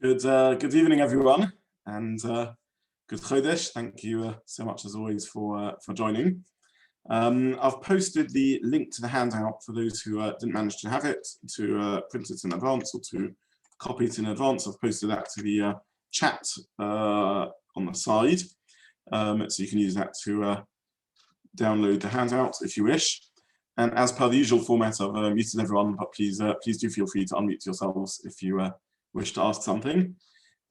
Good evening, everyone, and good Chodesh. Thank you so much, as always, for joining. I've posted the link to the handout for those who didn't manage to have it, to print it in advance or to copy it in advance. I've posted that to the chat on the side, so you can use that to download the handout if you wish. And as per the usual format, I've muted everyone, but please do feel free to unmute yourselves if you wish to ask something.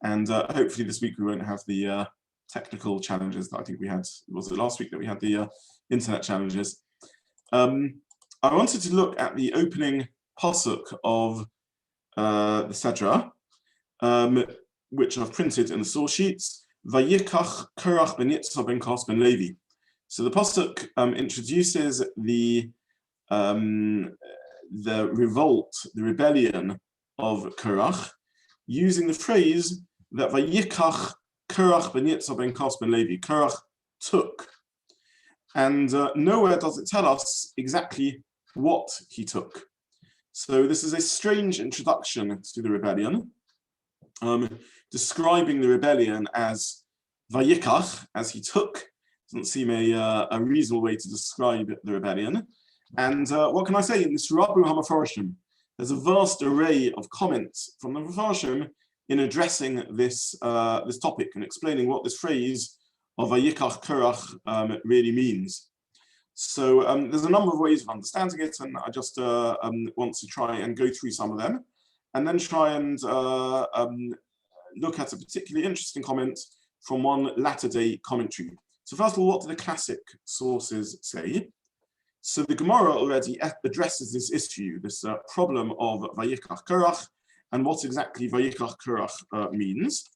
And hopefully this week we won't have the technical challenges that I think we had. Was it last week that we had the internet challenges? I wanted to look at the opening pasuk of the Sedra, which I've printed in the source sheets. Vayikach Korach ben Yitzhak ben Kos ben Levi. So the pasuk introduces the revolt, the rebellion of Korach, using the phrase that Vayikach Korach ben Yitzhak ben Kos ben Levi. Korach took. And nowhere does it tell us exactly what he took. So this is a strange introduction to the rebellion, describing the rebellion as Vayikach, as he took. Doesn't seem a reasonable way to describe the rebellion. And what can I say? In this Rabu HaMefarshim, there's a vast array of comments from the Mefarshim in addressing this topic and explaining what this phrase of Vayikach Korach really means. So there's a number of ways of understanding it, and I just want to try and go through some of them, and then try and look at a particularly interesting comment from one latter-day commentary. So first of all, what do the classic sources say? So the Gemara already addresses this issue, this problem of Vayikach Korach, and what exactly Vayikach Korach means.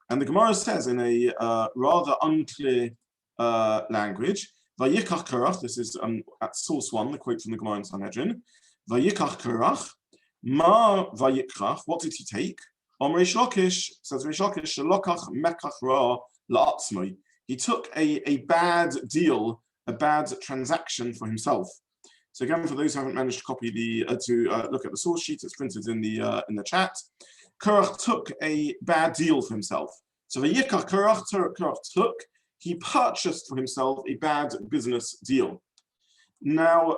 And the Gemara says in a rather unclear language, Vayikach Korach, this is at source 1, the quote from the Gemara in Sanhedrin, Vayikach Korach, Ma Vayikach, what did he take? Reish Lakish, says Reish Lakish, Shelokach Mekach Ra La'atzmai. He took a bad deal, a bad transaction for himself. So again, for those who haven't managed to copy look at the source sheet, it's printed in the chat. Korach took a bad deal for himself. So Vayikach Korach took, he purchased for himself a bad business deal. Now,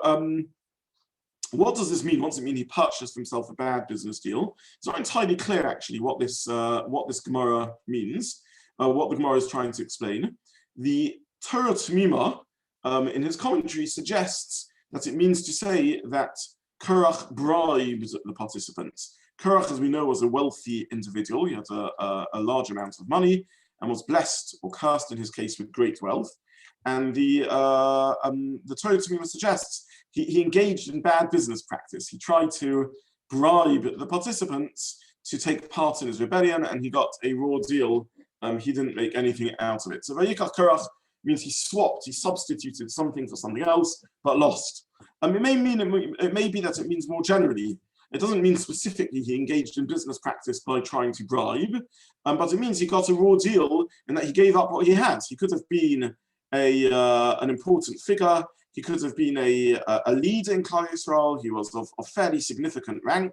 what does this mean? What does it mean he purchased for himself a bad business deal? It's not entirely clear actually what this Gemara means, what the Gemara is trying to explain. The Torah Tamima, in his commentary, suggests that it means to say that Korach bribed the participants. Korach, as we know, was a wealthy individual. He had a large amount of money and was blessed or cursed, in his case, with great wealth. And the Torah Tamima suggests he engaged in bad business practice. He tried to bribe the participants to take part in his rebellion, and he got a raw deal. He didn't make anything out of it. So Vayikach Korach means he substituted something for something else, but lost. It may be that it means more generally. It doesn't mean specifically he engaged in business practice by trying to bribe, but it means he got a raw deal in that he gave up what he had. He could have been an important figure. He could have been a leader in Klal Yisrael. He was of fairly significant rank.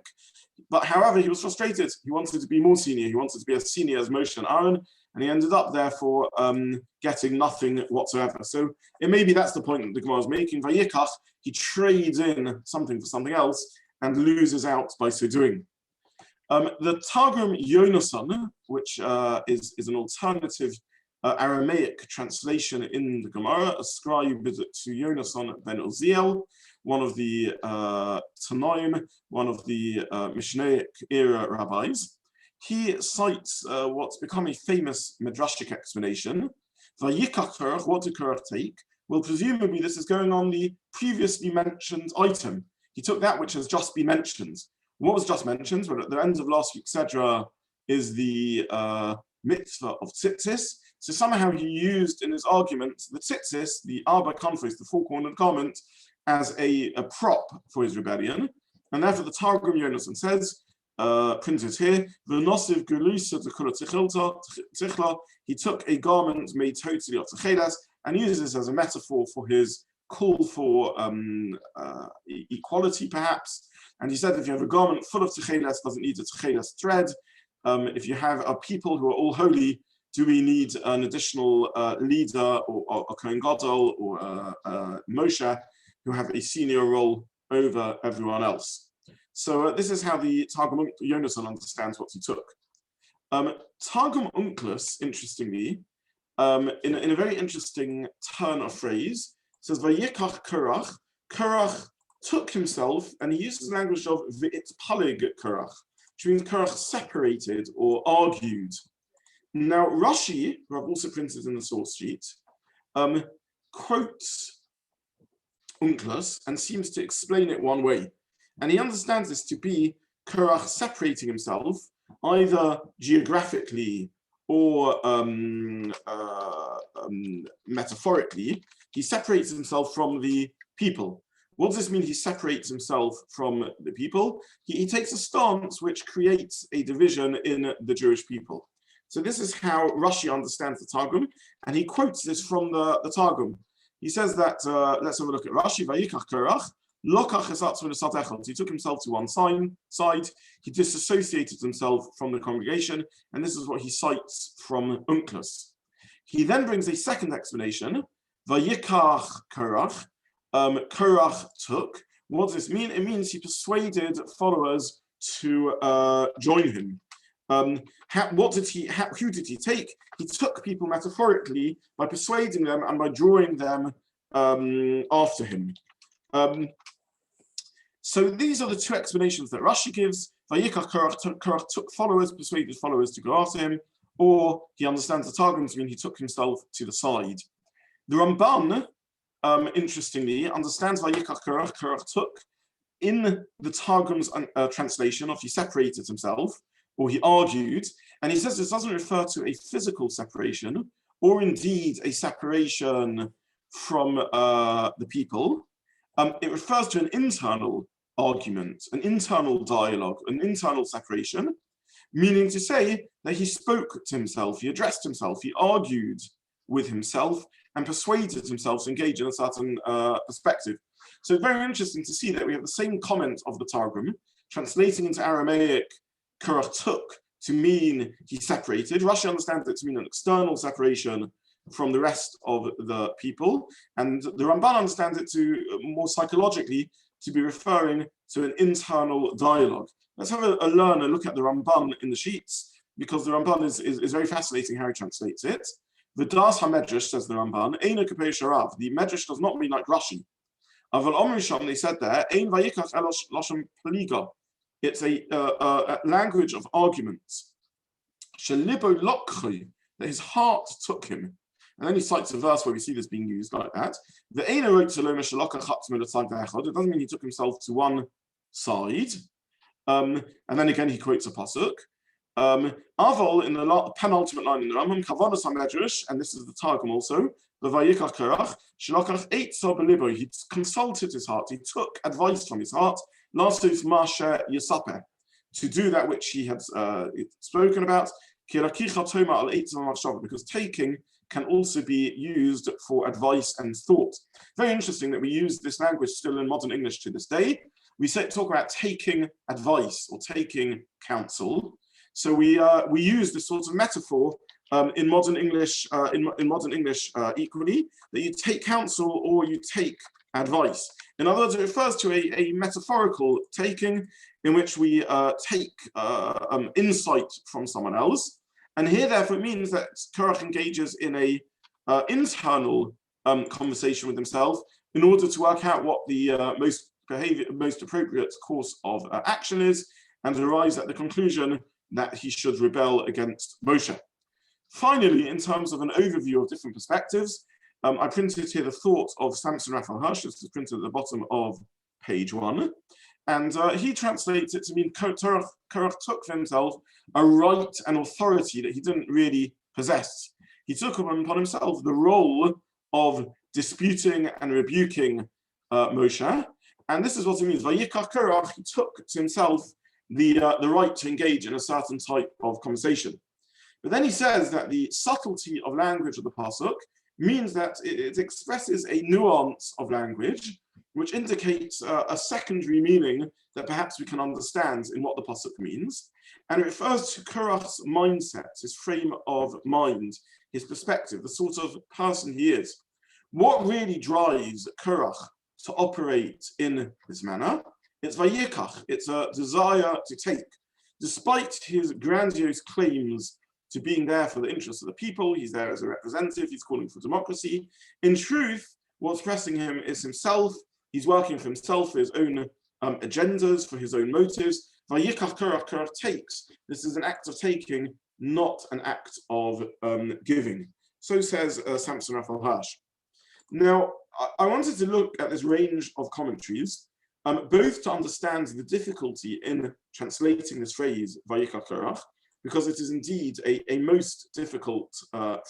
But however, he was frustrated. He wanted to be more senior. He wanted to be as senior as Moshe and Aaron. And he ended up, therefore, getting nothing whatsoever. So it maybe that's the point that the Gemara is making. Vayikach, he trades in something for something else and loses out by so doing. The Targum Yonason, which is an alternative Aramaic translation in the Gemara, ascribed to Yonason ben Uziel, one of the Tanoim, one of the Mishnaic era rabbis. He cites what's become a famous midrashic explanation. Vayikach Korach, what did Korach take? Well, presumably this is going on the previously mentioned item. He took that which has just been mentioned. What was just mentioned? Well, at the end of last week's Sedra is the mitzvah of tzitzis. So somehow he used in his argument the tzitzis, the arba kanfos, the four-cornered garment, as a prop for his rebellion. And therefore the Targum Yonason says, printed here, he took a garment made totally of techelas and uses this as a metaphor for his call for equality, perhaps. And he said if you have a garment full of techelas, doesn't need a techelas thread, if you have a people who are all holy, do we need an additional leader or a Kohen Gadol or Moshe who have a senior role over everyone else? So this is how the Targum Yonasan understands what he took. Targum Onkelos, interestingly, in a very interesting turn of phrase, says Vayikach Korach. Korach took himself, and he uses the language of V'itpalig Korach, which means Korach separated or argued. Now, Rashi, who I've also printed in the source sheet, quotes Onkelos and seems to explain it one way. And he understands this to be Korach separating himself, either geographically or metaphorically. He separates himself from the people. What does this mean? He separates himself from the people. He takes a stance which creates a division in the Jewish people. So this is how Rashi understands the Targum, and he quotes this from the Targum. He says that, let's have a look at Rashi. Vayikach Korach, lokach esatzmo l'sat echad. He took himself to one side. He disassociated himself from the congregation, and this is what he cites from Onkelos. He then brings a second explanation. Vayikach Korach. Korach took. What does this mean? It means he persuaded followers to join him. Who did he take? He took people metaphorically by persuading them and by drawing them after him. So these are the two explanations that Rashi gives. Vayikach Korach took followers, persuaded followers to go after him, or he understands the Targum to mean he took himself to the side. The Ramban, interestingly, understands Vayikach Korach. Korach took in the Targum's translation of he separated himself, or he argued, and he says this doesn't refer to a physical separation, or indeed a separation from the people. It refers to an internal argument, an internal dialogue, an internal separation, meaning to say that he spoke to himself, he addressed himself, he argued with himself, and persuaded himself to engage in a certain perspective. So it's very interesting to see that we have the same comment of the Targum, translating into Aramaic, Korach took to mean he separated. Rashi understands it to mean an external separation from the rest of the people, and the Ramban understands it to more psychologically to be referring to an internal dialogue. Let's have a look at the Ramban in the sheets, because the Ramban is very fascinating how he translates it. The Das HaMedrash, says the Ramban, Eino Kapei Sharav. The Medrash does not mean like Rashi. Aval Omrisham, they said there, Ein Vayikach Elosh Lashon Pliga. It's a language of arguments. Shelibo Lokchi, that his heart took him. And then he cites a verse where we see this being used like that. The Eino wrote to Loma Shalaka Chatzmo L'Tzad Echad. It doesn't mean he took himself to one side. And then again he quotes a pasuk. Aval, in the penultimate line in the Rambam, Kavanas HaMedrash, and this is the Targum also, the Vayikach Korach, Shalakach Eitza B'libo. He consulted his heart, he took advice from his heart, Lasus Masha Yisapeh, to do that which he had spoken about, because taking can also be used for advice and thought. Very interesting that we use this language still in modern English to this day. We talk about taking advice or taking counsel. So we use this sort of metaphor in modern English equally, that you take counsel or you take advice. In other words, it refers to a metaphorical taking in which we take insight from someone else. And here, therefore, it means that Korach engages in a internal conversation with himself in order to work out what the most appropriate course of action is, and arrives at the conclusion that he should rebel against Moshe. Finally, in terms of an overview of different perspectives, I printed here the thought of Samson Raphael Hirsch. This is printed at the bottom of page 1. And he translates it to mean Korach took for himself a right and authority that he didn't really possess. He took upon himself the role of disputing and rebuking Moshe. And this is what it means. Vayikach Korach, he took to himself the right to engage in a certain type of conversation. But then he says that the subtlety of language of the pasuk means that it expresses a nuance of language which indicates a secondary meaning that perhaps we can understand in what the pasuk means. And it refers to Korach's mindset, his frame of mind, his perspective, the sort of person he is. What really drives Korach to operate in this manner? It's vayikach, it's a desire to take. Despite his grandiose claims to being there for the interests of the people, he's there as a representative, he's calling for democracy. In truth, what's pressing him is himself. He's working for himself, for his own agendas, for his own motives. Vayikach Korach, Korach takes. This is an act of taking, not an act of giving. So says Samson Raphael Hirsch. Now, I wanted to look at this range of commentaries, both to understand the difficulty in translating this phrase, Vayikach Korach, because it is indeed a most difficult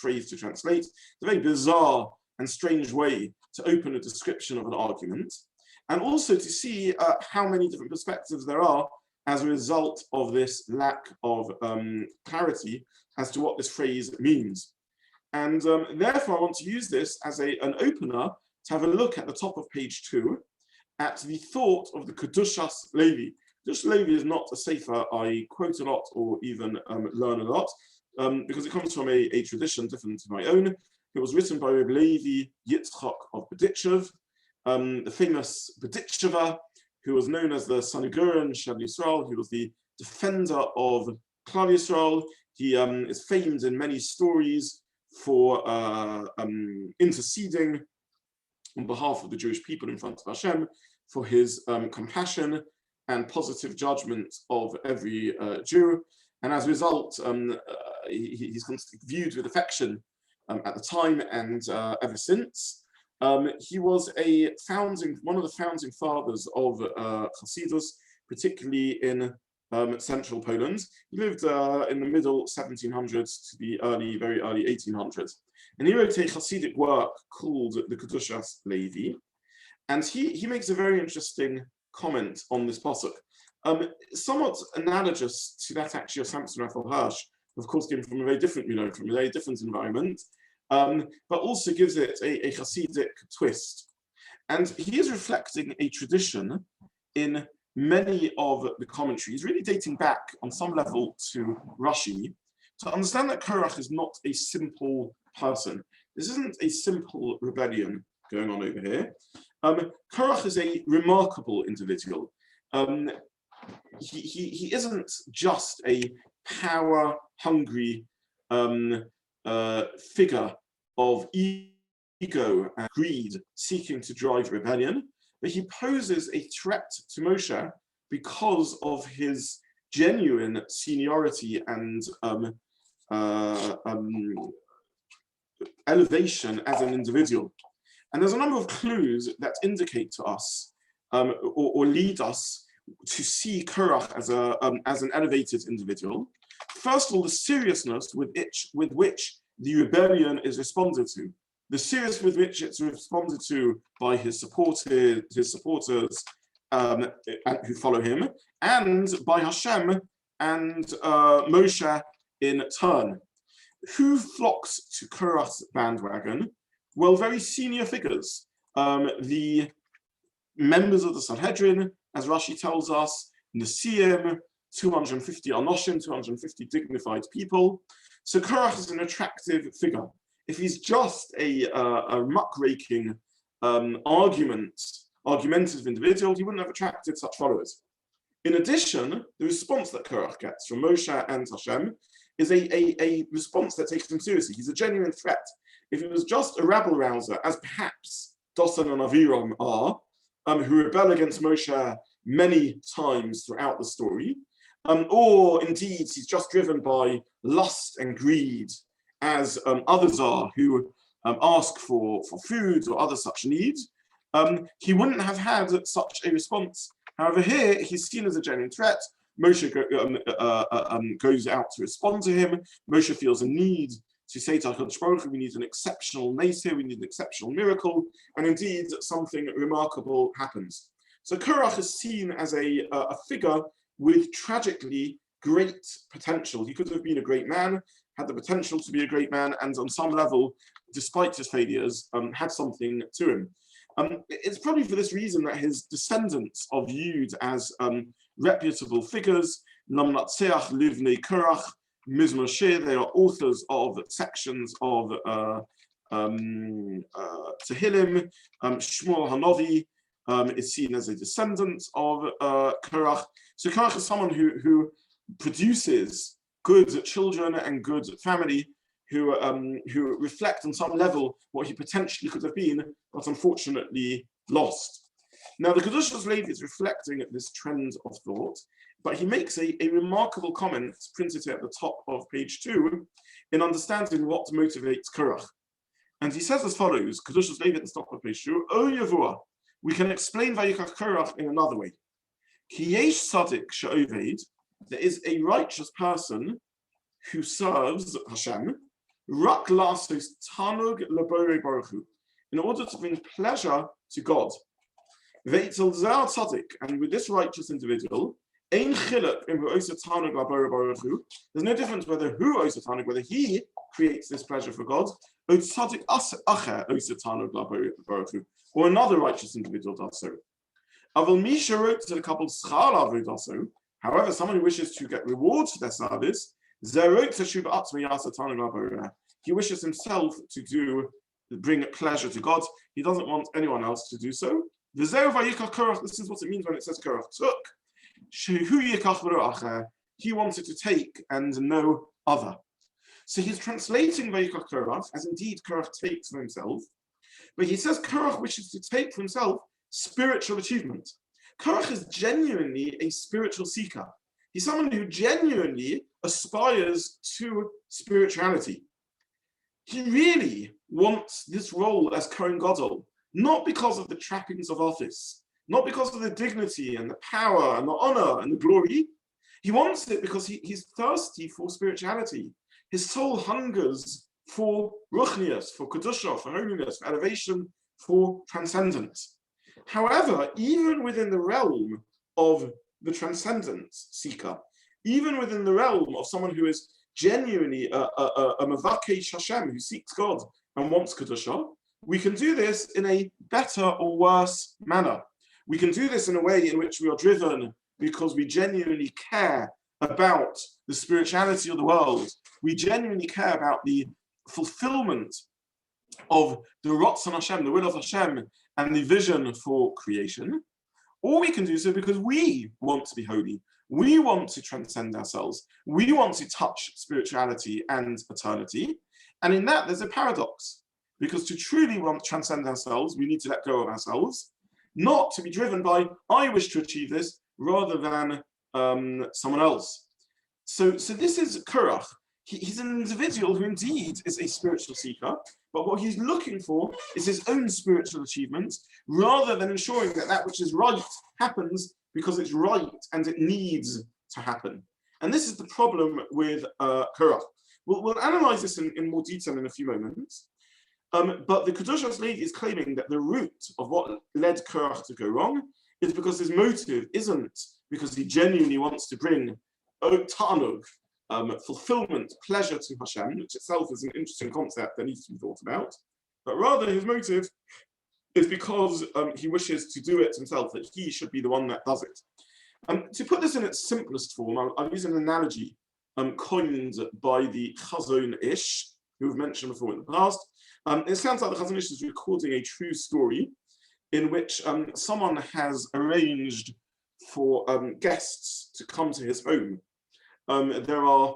phrase to translate. It's a very bizarre and strange way to open a description of an argument, and also to see how many different perspectives there are as a result of this lack of clarity as to what this phrase means. And therefore, I want to use this as an opener to have a look at the top of page 2 at the thought of the Kedushas Levi. Kedushas Levi is not a sefer I quote a lot or even learn a lot, because it comes from a tradition different to my own. It was written by Rabbi Levi Yitzchak of Berditchev, the famous Berditchever, who was known as the Sanhedrin Shel Yisrael. He was the defender of Klal Yisrael. He is famed in many stories for interceding on behalf of the Jewish people in front of Hashem, for his compassion and positive judgment of every Jew. And as a result, he's viewed with affection at the time and ever since. He was one of the founding fathers of Hasidus, particularly in central Poland. He lived in the middle 1700s to the very early 1800s. And he wrote a Hasidic work called the Kedushas Levi. And he makes a very interesting comment on this pasuk, somewhat analogous to that actually of Samson Raphael Hirsch, who of course came from a very different, from a very different environment, but also gives it a Hasidic twist. And he is reflecting a tradition in many of the commentaries, really dating back on some level to Rashi, to understand that Korach is not a simple person. This isn't a simple rebellion going on over here. Korach is a remarkable individual. He isn't just a power-hungry figure of ego and greed seeking to drive rebellion, but he poses a threat to Moshe because of his genuine seniority and elevation as an individual. And there's a number of clues that indicate to us or lead us to see Korach as an elevated individual. First of all, the seriousness with which the rebellion is responded to. The seriousness with which it's responded to by his supporters who follow him, and by Hashem and Moshe in turn. Who flocks to Korach's bandwagon? Well, very senior figures. The members of the Sanhedrin, as Rashi tells us, Nesiim, 250 Anoshim, 250 dignified people. So Korach is an attractive figure. If he's just a muckraking, argumentative individual, he wouldn't have attracted such followers. In addition, the response that Korach gets from Moshe and Hashem is a response that takes him seriously. He's a genuine threat. If it was just a rabble-rouser, as perhaps Dosan and Aviram are, who rebel against Moshe many times throughout the story, or indeed he's just driven by lust and greed, as others are who ask for food or other such needs, he wouldn't have had such a response. However, here he's seen as a genuine threat. Moshe goes out to respond to him. Moshe feels a need to say to HaKadosh Baruch Hu, we need an exceptional nace here, we need an exceptional miracle, and indeed something remarkable happens. So Korach is seen as a figure with tragically great potential. He could have been a great man, had the potential to be a great man, and on some level, despite his failures, had something to him. It's probably for this reason that his descendants are viewed as reputable figures. Namnatseach, Livnei Korach, Mizmor Shir, they are authors of sections of Tehillim. Shmuel Hanavi is seen as a descendant of Korach. So Korach is someone who produces good children and good family who reflect on some level what he potentially could have been, but unfortunately lost. Now the Kedushas Levi is reflecting this trend of thought, but he makes a remarkable comment, printed at the top of page 2, in understanding what motivates Korach. And he says as follows, Kedushas Levi at the top of page 2, O Yavua, we can explain Vayikach Korach in another way. Ki yesh tzaddik she'oved, there is a righteous person who serves Hashem, rak lasos tanug leborei baruch hu, in order to bring pleasure to God. Ve'itzel zeh tzaddik, and with this righteous individual, ein chiluk in hu osa tanug leborei baruch hu, there's no difference whether who osa tanug, whether he creates this pleasure for God, or tzaddik acher osa tanug leborei baruch hu, or another righteous individual does so. Aval misha wrote to the couple schal avodaso. However, someone who wishes to get rewards for their service, he wishes himself to bring pleasure to God. He doesn't want anyone else to do so. This is what it means when it says Korach took. He wanted to take and no other. So he's translating Vayikach Korach as indeed Korach takes for himself. But he says Korach wishes to take for himself spiritual achievement. Korach is genuinely a spiritual seeker. He's someone who genuinely aspires to spirituality. He really wants this role as Kohen Gadol, not because of the trappings of office, not because of the dignity and the power and the honor and the glory. He wants it because he's thirsty for spirituality. His soul hungers for ruchnius, for kedusha, for holiness, for elevation, for transcendence. However, even within the realm of the transcendence seeker, even within the realm of someone who is genuinely a mavakesh Hashem, who seeks God and wants kedusha, we can do this in a better or worse manner. We can do this in a way in which we are driven because we genuinely care about the spirituality of the world. We genuinely care about the fulfillment of the Ratzon Hashem, the will of Hashem, and the vision for creation. Or we can do so because we want to be holy. We want to transcend ourselves. We want to touch spirituality and eternity. And in that, there's a paradox. Because to truly want to transcend ourselves, we need to let go of ourselves, not to be driven by, I wish to achieve this, rather than someone else. So this is Korach. He's an individual who indeed is a spiritual seeker, but what he's looking for is his own spiritual achievements, rather than ensuring that that which is right happens because it's right and it needs to happen. And this is the problem with Korach. We'll analyze this in more detail in a few moments. But the Kedushas Levi is claiming that the root of what led Korach to go wrong is because his motive isn't because he genuinely wants to bring ta'anug, fulfillment, pleasure to Hashem, which itself is an interesting concept that needs to be thought about, but rather his motive is because he wishes to do it himself, that he should be the one that does it. To put this in its simplest form, I'll use an analogy coined by the Chazon Ish, who we've mentioned before in the past. It sounds like the Chazon Ish is recording a true story in which someone has arranged for guests to come to his home. There are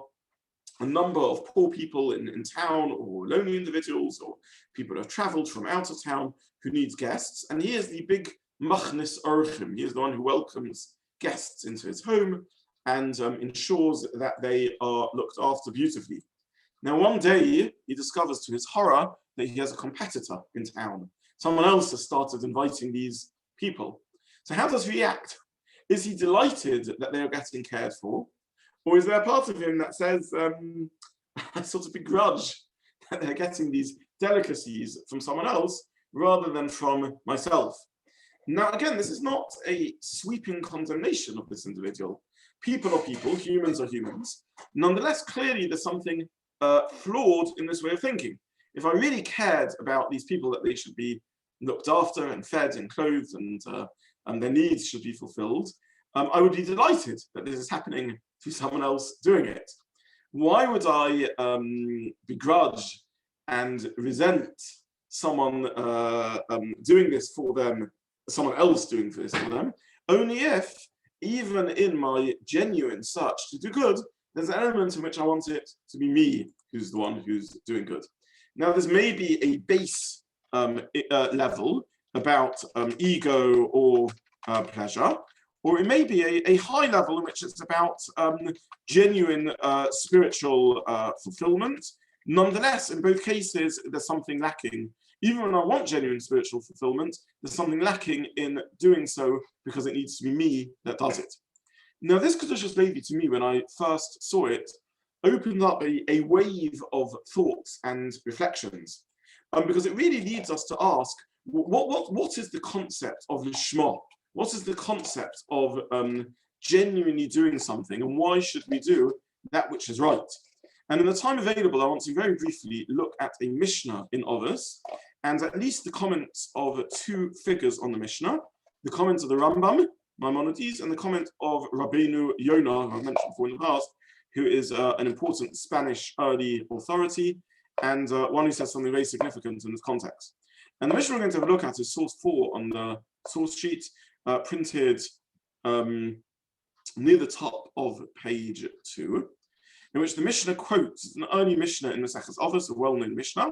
a number of poor people in town, or lonely individuals, or people who have traveled from out of town who needs guests. And he is the big machnis orchim. He is the one who welcomes guests into his home and ensures that they are looked after beautifully. Now, one day he discovers to his horror that he has a competitor in town. Someone else has started inviting these people. So how does he react? Is he delighted that they are getting cared for? Or is there a part of him that says, I sort of begrudge that they're getting these delicacies from someone else rather than from myself? Now, again, this is not a sweeping condemnation of this individual. People are people, humans are humans. Nonetheless, clearly there's something flawed in this way of thinking. If I really cared about these people, that they should be looked after and fed and clothed and their needs should be fulfilled, I would be delighted that this is happening to someone else doing it. Why would I begrudge and resent someone doing this for them, someone else doing this for them, only if, even in my genuine search to do good, there's an element in which I want it to be me who's the one who's doing good. Now, there's maybe a base level about ego or pleasure, or it may be a high level in which it's about genuine spiritual fulfillment. Nonetheless, in both cases, there's something lacking. Even when I want genuine spiritual fulfillment, there's something lacking in doing so because it needs to be me that does it. Now, this Kedushas Levi, to me, when I first saw it, opened up a wave of thoughts and reflections, because it really leads us to ask, what is the concept of Lishma? What is the concept of genuinely doing something, and why should we do that which is right? And in the time available, I want to very briefly look at a Mishnah in Ovis, and at least the comments of two figures on the Mishnah, the comments of the Rambam, Maimonides, and the comment of Rabbeinu Yonah, who I've mentioned before in the past, who is an important Spanish early authority, and one who says something very significant in this context. And the Mishnah we're going to have a look at is source 4 on the source sheet, printed near the top of page 2, in which the Mishnah quotes an early Mishnah in Maseches Avos, a well-known Mishnah,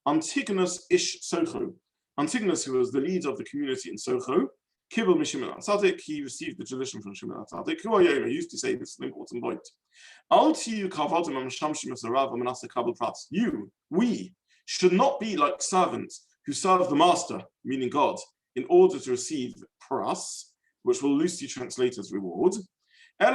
Antigonus ish Socho. Antigonus, who was the leader of the community in Socho, Kibble Mishimon Tzadik, he received the tradition from Shimon Tzadik, who I used to say this is an important point. We should not be like servants who serve the master, meaning God, in order to receive paras, which will loosely translate as reward. But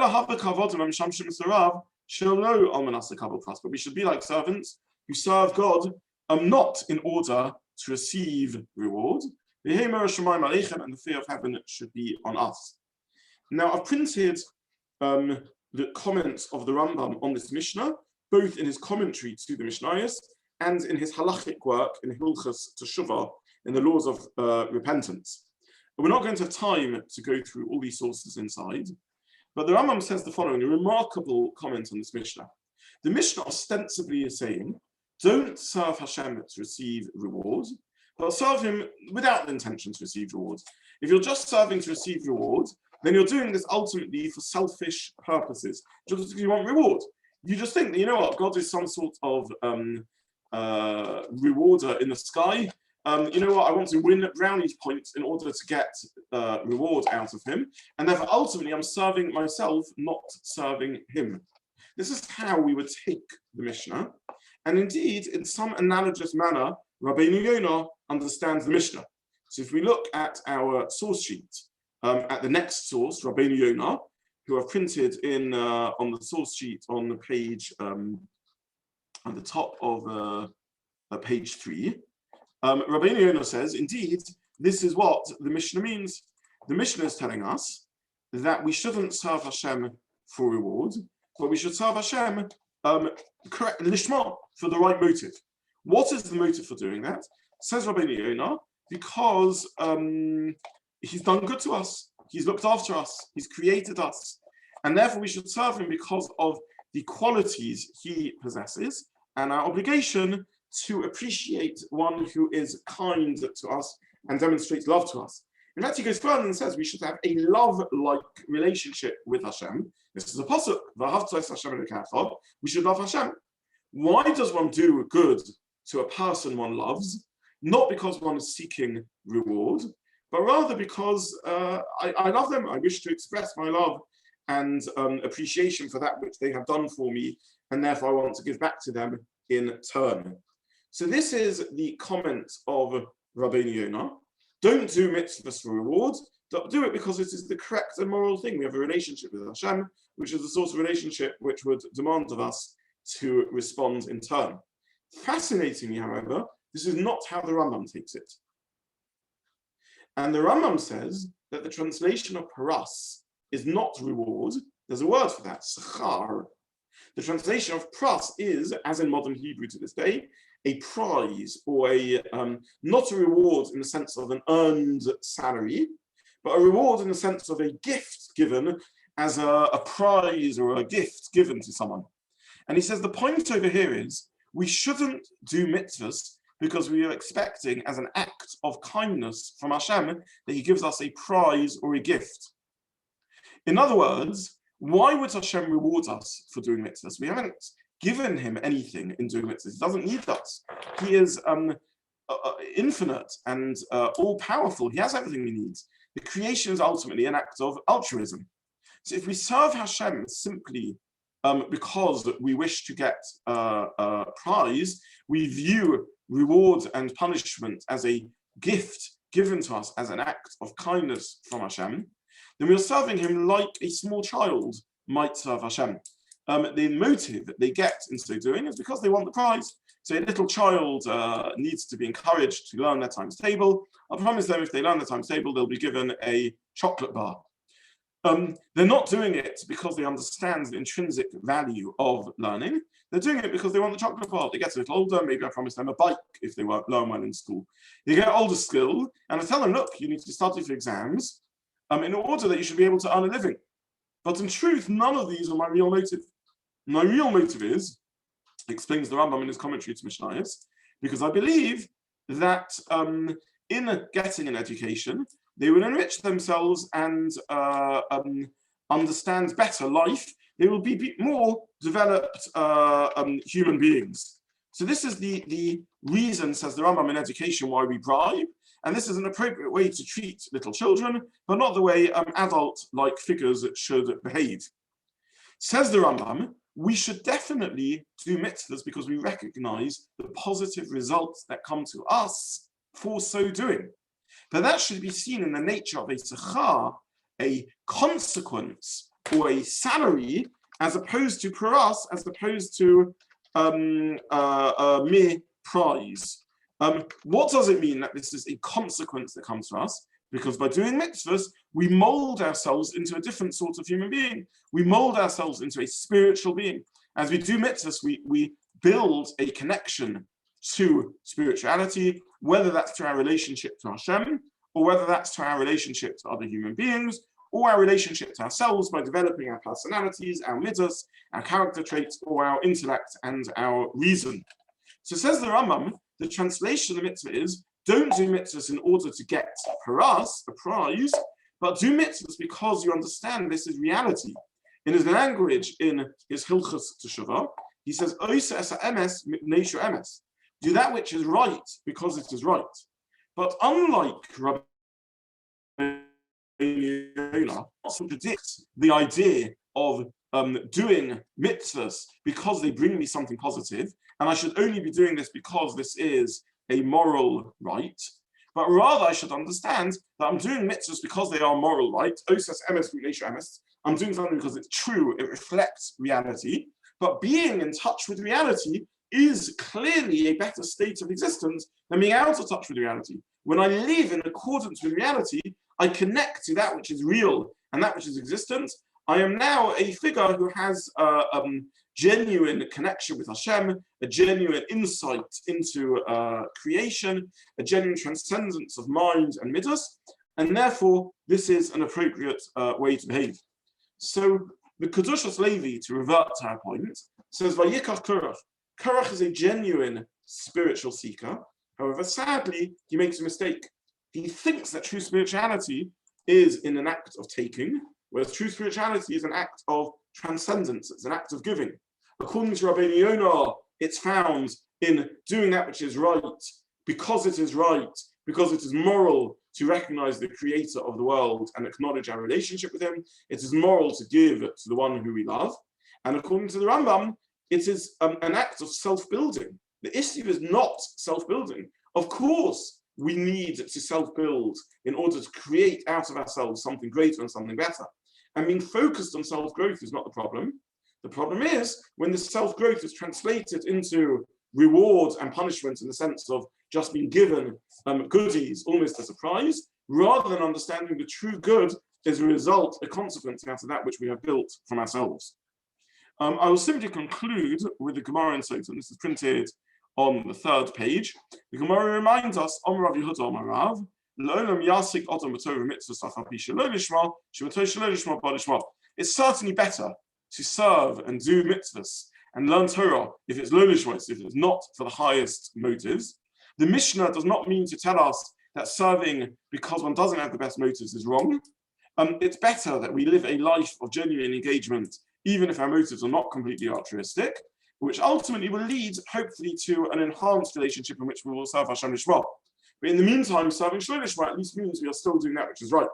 we should be like servants who serve God, not in order to receive reward. And the fear of heaven should be on us. Now, I've printed the comments of the Rambam on this Mishnah, both in his commentary to the Mishnayos and in his halachic work in Hilchos Teshuvah, in the laws of repentance. But we're not going to have time to go through all these sources inside, but the Rambam says the following, a remarkable comment on this Mishnah. The Mishnah ostensibly is saying, don't serve Hashem to receive reward, but serve him without the intention to receive reward. If you're just serving to receive reward, then you're doing this ultimately for selfish purposes, just because you want reward. You just think that, you know what, God is some sort of rewarder in the sky. You know what, I want to win brownies points in order to get reward out of him. And therefore, ultimately, I'm serving myself, not serving him. This is how we would take the Mishnah. And indeed, in some analogous manner, Rabbeinu Yonah understands the Mishnah. So if we look at our source sheet, at the next source, Rabbeinu Yonah, who I've printed in on the source sheet on the page, at the top of page 3, Rabbeinu Yonah says, indeed, this is what the Mishnah means. The Mishnah is telling us that we shouldn't serve Hashem for reward, but we should serve Hashem correct lishma, for the right motive. What is the motive for doing that? Says Rabbeinu Yonah, because he's done good to us, he's looked after us, he's created us, and therefore we should serve him because of the qualities he possesses and our obligation to appreciate one who is kind to us and demonstrates love to us. In fact, he goes further and says we should have a love-like relationship with Hashem. This is a pasuk. We should love Hashem. Why does one do good to a person one loves? Not because one is seeking reward, but rather because I love them. I wish to express my love and appreciation for that which they have done for me, and therefore I want to give back to them in turn. So this is the comment of Rabbeinu Yonah. Don't do mitzvahs for reward. Do it because it is the correct and moral thing. We have a relationship with Hashem, which is the sort of relationship which would demand of us to respond in turn. Fascinatingly, however, this is not how the Rambam takes it. And the Rambam says that the translation of paras is not reward. There's a word for that, sechar. The translation of pras is, as in modern Hebrew to this day, a prize or not a reward in the sense of an earned salary, but a reward in the sense of a gift given as a prize or a gift given to someone. And he says the point over here is we shouldn't do mitzvahs because we are expecting as an act of kindness from Hashem that he gives us a prize or a gift. In other words, why would Hashem reward us for doing mitzvahs? We haven't given him anything in doing mitzvahs. He doesn't need us. He is infinite and all-powerful. He has everything he needs. The creation is ultimately an act of altruism. So if we serve Hashem simply because we wish to get a prize, we view reward and punishment as a gift given to us as an act of kindness from Hashem, then we are serving him like a small child might serve Hashem. The motive they get in so doing is because they want the prize. So a little child needs to be encouraged to learn their times table. I promise them if they learn their times table, they'll be given a chocolate bar. They're not doing it because they understand the intrinsic value of learning. They're doing it because they want the chocolate bar. They get a little older, maybe I promise them a bike if they learn well in school. They get older still, and I tell them, look, you need to study for exams in order that you should be able to earn a living. But in truth, none of these are my real motive. My real motive is, explains the Rambam in his commentary to Mishnayos, because I believe that in getting an education, they will enrich themselves and understand better life. They will be more developed human beings. So this is the reason, says the Rambam in education, why we bribe. And this is an appropriate way to treat little children, but not the way adult-like figures should behave. Says the Rambam, we should definitely do mitzvahs because we recognize the positive results that come to us for so doing. But that should be seen in the nature of a sechar, a consequence, or a salary, as opposed to paras, as opposed to a mere prize. What does it mean that this is a consequence that comes to us? Because by doing mitzvahs, we mold ourselves into a different sort of human being. We mold ourselves into a spiritual being. As we do mitzvahs, we build a connection to spirituality, whether that's to our relationship to Hashem, or whether that's to our relationship to other human beings, or our relationship to ourselves by developing our personalities, our mitzvahs, our character traits, or our intellect and our reason. So says the Rambam, the translation of the mitzvah is, don't do mitzvahs in order to get paras, a prize, but do mitzvahs because you understand this is reality. In his language, in his Hilchos Teshuvah, he says, Oisa esa emes mipnei emes. Do that which is right because it is right. But unlike Rabbi Zobin, contradicts the idea of doing mitzvahs because they bring me something positive, and I should only be doing this because this is a moral right, but rather I should understand that I'm doing mitzvahs because they are moral right. I'm doing something because it's true, it reflects reality, but being in touch with reality is clearly a better state of existence than being out of touch with reality. When I live in accordance with reality, I connect to that which is real and that which is existent. I am now a figure who has genuine connection with Hashem, a genuine insight into creation, a genuine transcendence of mind and midas, and therefore this is an appropriate way to behave. So the Kedushas Levi, to revert to our point, says Vayikach Korach. Korach is a genuine spiritual seeker. However, sadly, he makes a mistake. He thinks that true spirituality is in an act of taking, whereas true spirituality is an act of transcendence, it's an act of giving. According to Rabbi Yonah, it's found in doing that which is right, because it is right, because it is moral to recognize the creator of the world and acknowledge our relationship with him. It is moral to give to the one who we love. And according to the Rambam, it is an act of self-building. The issue is not self-building. Of course, we need to self-build in order to create out of ourselves something greater and something better. And being focused on self-growth is not the problem. The problem is when the self-growth is translated into reward and punishment in the sense of just being given goodies almost as a prize, rather than understanding the true good is a result, a consequence out of that which we have built from ourselves. I will simply conclude with the Gemara in Sota. This is printed on the third page. The Gemara reminds us, Amar Rav Yehuda Amar Rav, it's certainly better to serve and do mitzvahs and learn Torah if it's lo lishmos, if it's not for the highest motives. The Mishnah does not mean to tell us that serving because one doesn't have the best motives is wrong. It's better that we live a life of genuine engagement, even if our motives are not completely altruistic, which ultimately will lead, hopefully, to an enhanced relationship in which we will serve Hashem Lishma. But in the meantime, serving Shlo Lishma at least means we are still doing that which is right.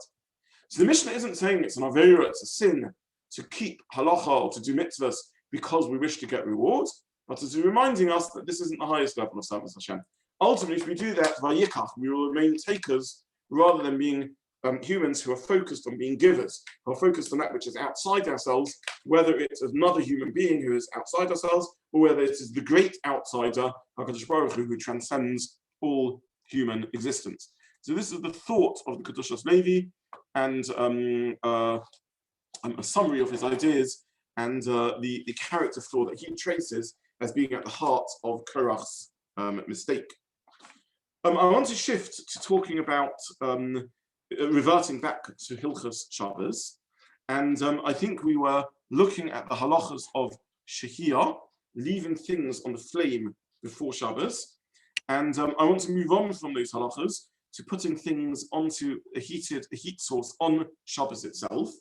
So the Mishnah isn't saying it's an avera, it's a sin to keep halacha or to do mitzvahs because we wish to get rewards, but it's reminding us that this isn't the highest level of service Hashem. Ultimately, if we do that vayikach, we will remain takers rather than being humans who are focused on being givers, who are focused on that which is outside ourselves, whether it's another human being who is outside ourselves, or whether it is the great outsider, HaKadosh Baruch Hu, who transcends all human existence. So this is the thought of the Kedushas Levi, and a summary of his ideas, and the character flaw that he traces as being at the heart of Korach's mistake. I want to shift to talking about reverting back to Hilchos Shabbos, and I think we were looking at the halachas of Shiur, leaving things on the flame before Shabbos, and I want to move on from those halachas to putting things onto a heat source on Shabbos itself.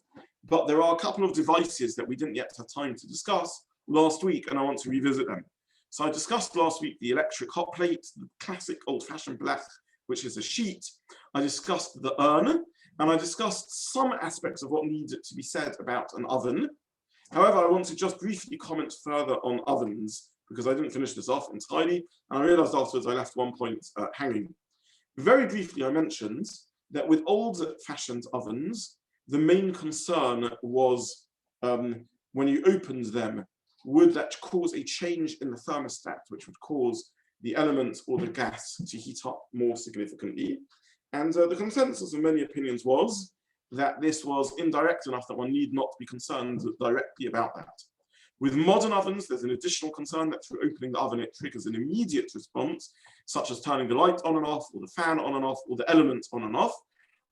But there are a couple of devices that we didn't yet have time to discuss last week, and I want to revisit them. So I discussed last week the electric hot plate, the classic old-fashioned blech, which is a sheet. I discussed the urn, and I discussed some aspects of what needed to be said about an oven. However, I want to just briefly comment further on ovens, because I didn't finish this off entirely, and I realized afterwards I left one point hanging. Very briefly, I mentioned that with old-fashioned ovens, the main concern was when you opened them, would that cause a change in the thermostat, which would cause the element or the gas to heat up more significantly? And the consensus of many opinions was that this was indirect enough that one need not be concerned directly about that. With modern ovens, there's an additional concern that through opening the oven, it triggers an immediate response, such as turning the light on and off, or the fan on and off, or the element on and off.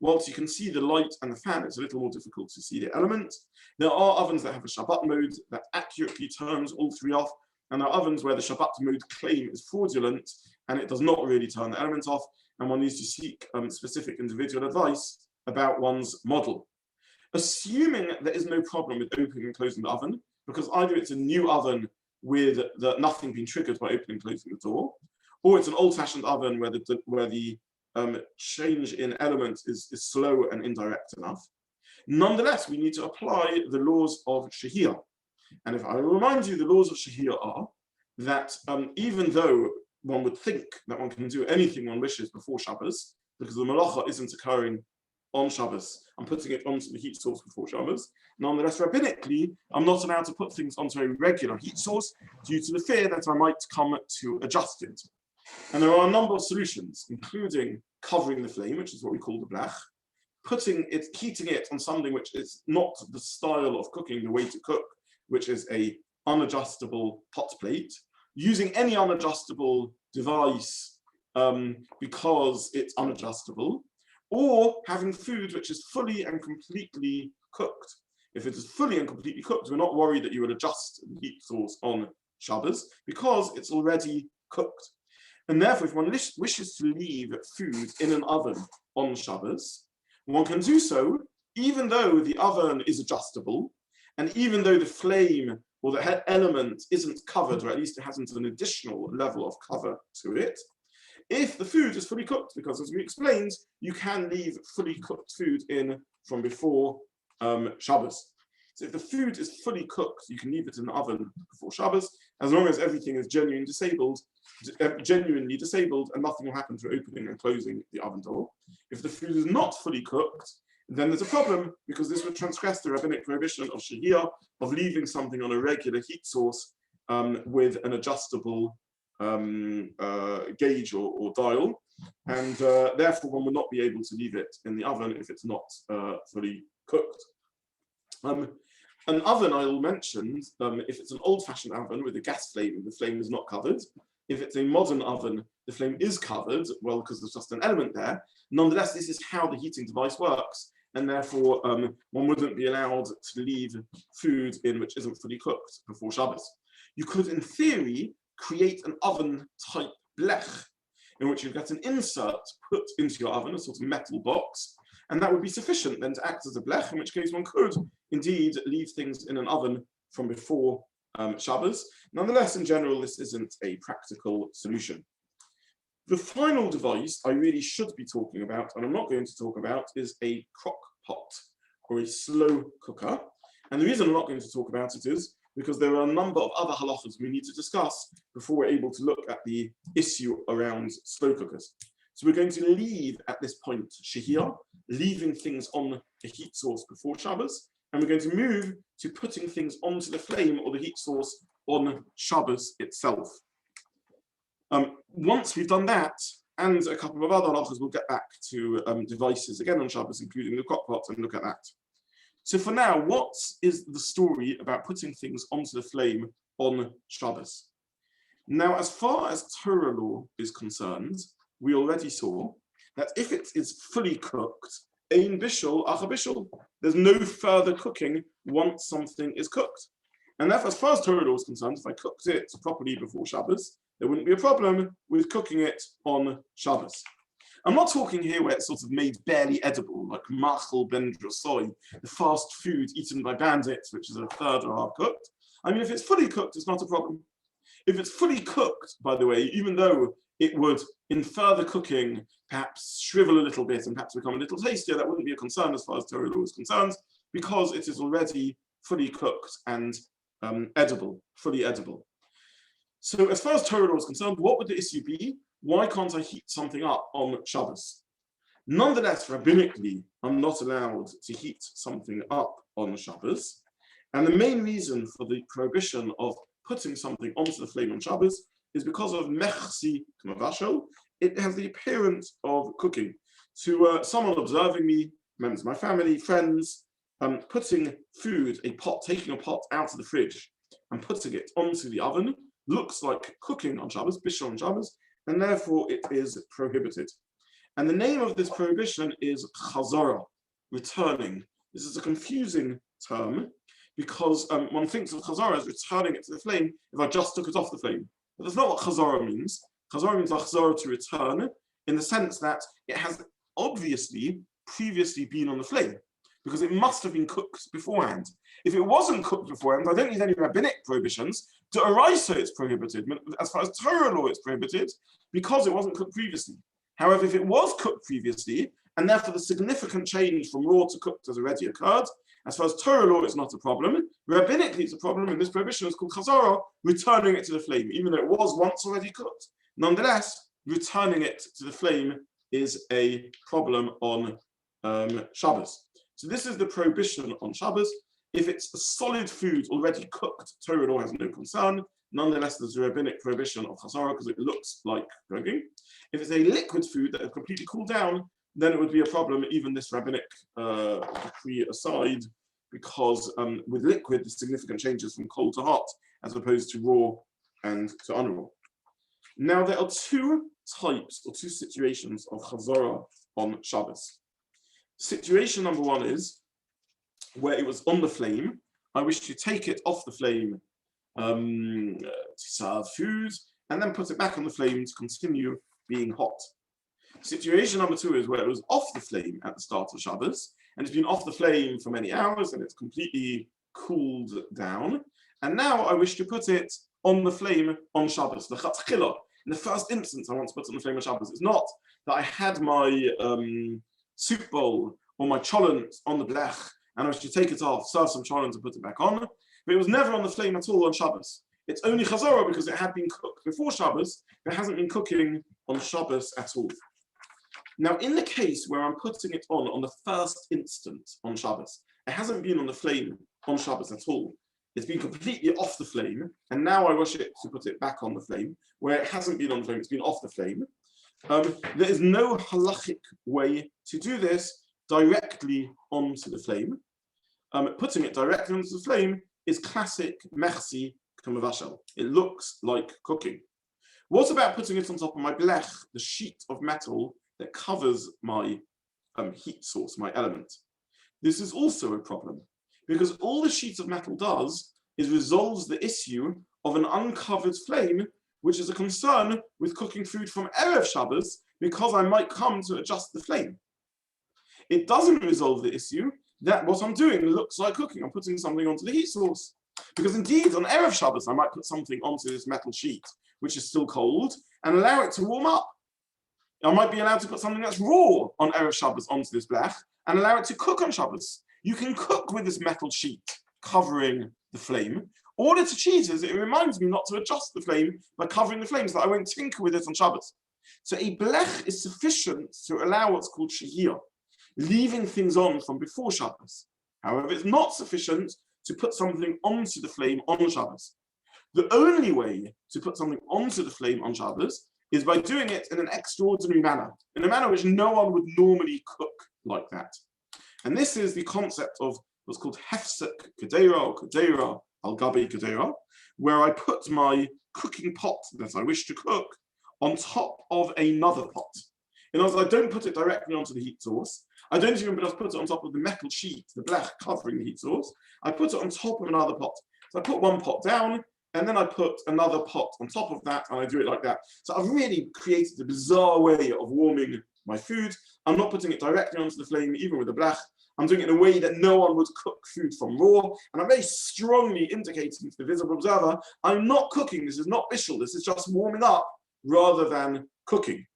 Whilst you can see the light and the fan, it's a little more difficult to see the element. There are ovens that have a Shabbat mode that accurately turns all three off, and there are ovens where the Shabbat mode claim is fraudulent and it does not really turn the element off, and one needs to seek specific individual advice about one's model. Assuming there is no problem with opening and closing the oven, because either it's a new oven with nothing being triggered by opening and closing the door, or it's an old-fashioned oven where the change in element is slow and indirect enough. Nonetheless, we need to apply the laws of Shiur. And if I remind you, the laws of Shiur are that even though one would think that one can do anything one wishes before Shabbos, because the malacha isn't occurring on Shabbos, I'm putting it onto the heat source before Shabbos. Nonetheless, rabbinically, I'm not allowed to put things onto a regular heat source due to the fear that I might come to adjust it. And there are a number of solutions, including covering the flame, which is what we call the blech, heating it on something which is not the style of cooking, the way to cook, which is a unadjustable hot plate, using any unadjustable device because it's unadjustable, or having food which is fully and completely cooked. If it is fully and completely cooked, we're not worried that you would adjust the heat source on Shabbos because it's already cooked. And therefore, if one wishes to leave food in an oven on Shabbos, one can do so even though the oven is adjustable, and even though the flame or the element isn't covered, or at least it hasn't an additional level of cover to it, if the food is fully cooked, because as we explained, you can leave fully cooked food in from before Shabbos. So if the food is fully cooked, you can leave it in the oven before Shabbos, as long as everything is genuinely disabled, and nothing will happen to opening and closing the oven door. If the food is not fully cooked, then there's a problem, because this would transgress the rabbinic prohibition of Shiur, of leaving something on a regular heat source with an adjustable gauge or dial, and therefore one would not be able to leave it in the oven if it's not fully cooked. An oven I will mention, if it's an old-fashioned oven with a gas flame and the flame is not covered, if it's a modern oven, the flame is covered, well, because there's just an element there. Nonetheless, this is how the heating device works, and therefore one wouldn't be allowed to leave food in which isn't fully cooked before Shabbos. You could, in theory, create an oven-type blech, in which you get an insert put into your oven, a sort of metal box, and that would be sufficient then to act as a blech, in which case one could indeed leave things in an oven from before Shabbos. Nonetheless, in general, this isn't a practical solution. The final device I really should be talking about, and I'm not going to talk about, is a crock pot or a slow cooker. And the reason I'm not going to talk about it is because there are a number of other halachas we need to discuss before we're able to look at the issue around slow cookers. So we're going to leave at this point Shiur, leaving things on a heat source before Shabbos, and we're going to move to putting things onto the flame or the heat source on Shabbos itself. Once we've done that, and a couple of other halachas, we'll get back to devices again on Shabbos, including the crock pot, and look at that. So for now, what is the story about putting things onto the flame on Shabbos? Now, as far as Torah law is concerned, we already saw that if it is fully cooked, ein bishul acha bishul, there's no further cooking once something is cooked. And therefore, as far as Torah law is concerned, if I cooked it properly before Shabbos, there wouldn't be a problem with cooking it on Shabbos. I'm not talking here where it's sort of made barely edible, like machal ben drosoi, the fast food eaten by bandits, which is a third or half cooked. I mean, if it's fully cooked, it's not a problem. If it's fully cooked, by the way, even though it would, in further cooking, perhaps shrivel a little bit and perhaps become a little tastier, that wouldn't be a concern as far as Torah law is concerned, because it is already fully cooked and edible, fully edible. So as far as Torah law is concerned, what would the issue be? Why can't I heat something up on Shabbos? Nonetheless, rabbinically, I'm not allowed to heat something up on Shabbos. And the main reason for the prohibition of putting something onto the flame on Shabbos is because of mechsi k'mavashel. It has the appearance of cooking. To someone observing me, members of my family, friends, putting food, a pot, taking a pot out of the fridge and putting it onto the oven looks like cooking on Shabbos, Bishul on Shabbos, and therefore it is prohibited. And the name of this prohibition is Chazara, returning. This is a confusing term because one thinks of Chazara as returning it to the flame if I just took it off the flame. But that's not what Chazara means. Chazara means Chazara to return in the sense that it has obviously previously been on the flame because it must have been cooked beforehand. If it wasn't cooked beforehand, I don't need any rabbinic prohibitions. To Oraisa, it's prohibited. As far as Torah law, it's prohibited because it wasn't cooked previously. However, if it was cooked previously, and therefore the significant change from raw to cooked has already occurred, as far as Torah law, it's not a problem. Rabbinically, it's a problem, and this prohibition is called Chazara, returning it to the flame, even though it was once already cooked. Nonetheless, returning it to the flame is a problem on Shabbos. So this is the prohibition on Shabbos. If it's a solid food already cooked, Torah law has no concern. Nonetheless, there's a rabbinic prohibition of Chazara because it looks like cooking. If it's a liquid food that has completely cooled down, then it would be a problem, even this rabbinic decree aside, because with liquid, the significant changes from cold to hot, as opposed to raw and to unraw. Now, there are two types or two situations of Chazara on Shabbos. Situation number one is where it was on the flame. I wish to take it off the flame to serve food, and then put it back on the flame to continue being hot. Situation number two is where it was off the flame at the start of Shabbos, and it's been off the flame for many hours, and it's completely cooled down. And now I wish to put it on the flame on Shabbos, the chatchila. In the first instance, I want to put it on the flame on Shabbos. It's not that I had my soup bowl or my cholent on the blech, and I wish to take it off, serve some cholent and put it back on. But it was never on the flame at all on Shabbos. It's only Chazara because it had been cooked before Shabbos. It hasn't been cooking on Shabbos at all. Now, in the case where I'm putting it on the first instant on Shabbos, it hasn't been on the flame on Shabbos at all. It's been completely off the flame, and now I wish it to put it back on the flame, where it hasn't been on the flame, it's been off the flame. There is no halachic way to do this directly onto the flame. Putting it directly onto the flame is classic mechsi k'mavashel. It looks like cooking. What about putting it on top of my blech, the sheet of metal that covers my heat source, my element? This is also a problem, because all the sheet of metal does is resolves the issue of an uncovered flame, which is a concern with cooking food from Erev Shabbos, because I might come to adjust the flame. It doesn't resolve the issue that what I'm doing looks like cooking. I'm putting something onto the heat source. Because indeed, on Erev Shabbos, I might put something onto this metal sheet, which is still cold, and allow it to warm up. I might be allowed to put something that's raw on Erev Shabbos onto this blech, and allow it to cook on Shabbos. You can cook with this metal sheet covering the flame. All it achieves is it reminds me not to adjust the flame by covering the flame so that I won't tinker with it on Shabbos. So a blech is sufficient to allow what's called Shiur, leaving things on from before Shabbos. However, it's not sufficient to put something onto the flame on Shabbos. The only way to put something onto the flame on Shabbos is by doing it in an extraordinary manner, in a manner which no one would normally cook like that. And this is the concept of what's called hefsek kedera or kedera al gabi kedera, where I put my cooking pot that I wish to cook on top of another pot. In other words, I don't put it directly onto the heat source. I don't even just put it on top of the metal sheet, the blech covering the heat source. I put it on top of another pot. So I put one pot down, and then I put another pot on top of that, and I do it like that. So I've really created a bizarre way of warming my food. I'm not putting it directly onto the flame, even with the blech. I'm doing it in a way that no one would cook food from raw, and I'm very strongly indicating to the visible observer, I'm not cooking, this is not Bishul, this is just warming up rather than cooking.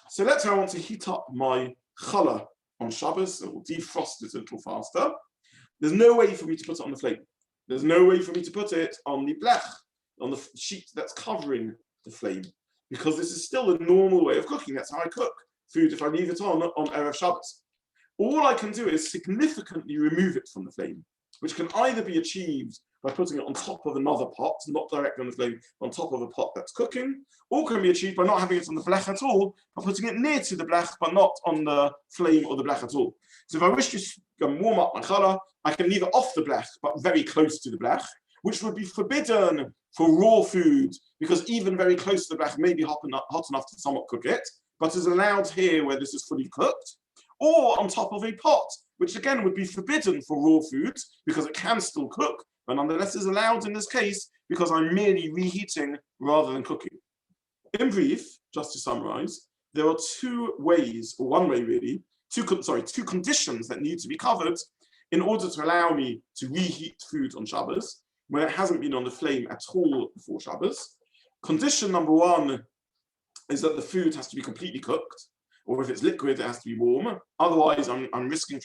So let's say I want to heat up my challah on Shabbos, it will defrost it a little faster. There's no way for me to put it on the flame. There's no way for me to put it on the blech, on the sheet that's covering the flame, because this is still a normal way of cooking. That's how I cook food if I leave it on Erev Shabbos. All I can do is significantly remove it from the flame, which can either be achieved by putting it on top of another pot, not directly on the flame, on top of a pot that's cooking, or can be achieved by not having it on the blech at all, by putting it near to the blech, but not on the flame or the blech at all. So if I wish to warm up my challah, I can leave it off the blech, but very close to the blech, which would be forbidden for raw food, because even very close to the blech may be hot enough to somewhat cook it, but is allowed here where this is fully cooked, or on top of a pot, which again would be forbidden for raw foods, because it can still cook, but nonetheless is allowed in this case, because I'm merely reheating rather than cooking. In brief, just to summarize, there are two ways, or one way really, two conditions that need to be covered in order to allow me to reheat food on Shabbos, when it hasn't been on the flame at all before Shabbos. Condition number one is that the food has to be completely cooked, or if it's liquid, it has to be warm. Otherwise, I'm risking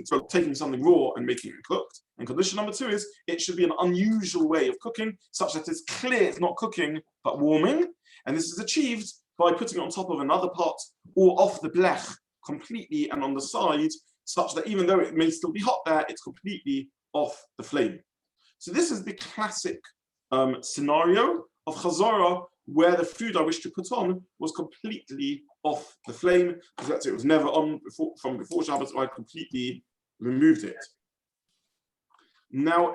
so taking something raw and making it cooked. And condition number two is it should be an unusual way of cooking, such that it's clear it's not cooking, but warming. And this is achieved by putting it on top of another pot or off the blech completely and on the side, such that even though it may still be hot there, it's completely off the flame. So this is the classic scenario of Chazara, where the food I wish to put on was completely off the flame, because let's say it was never on from before Shabbat, so I completely removed it. Now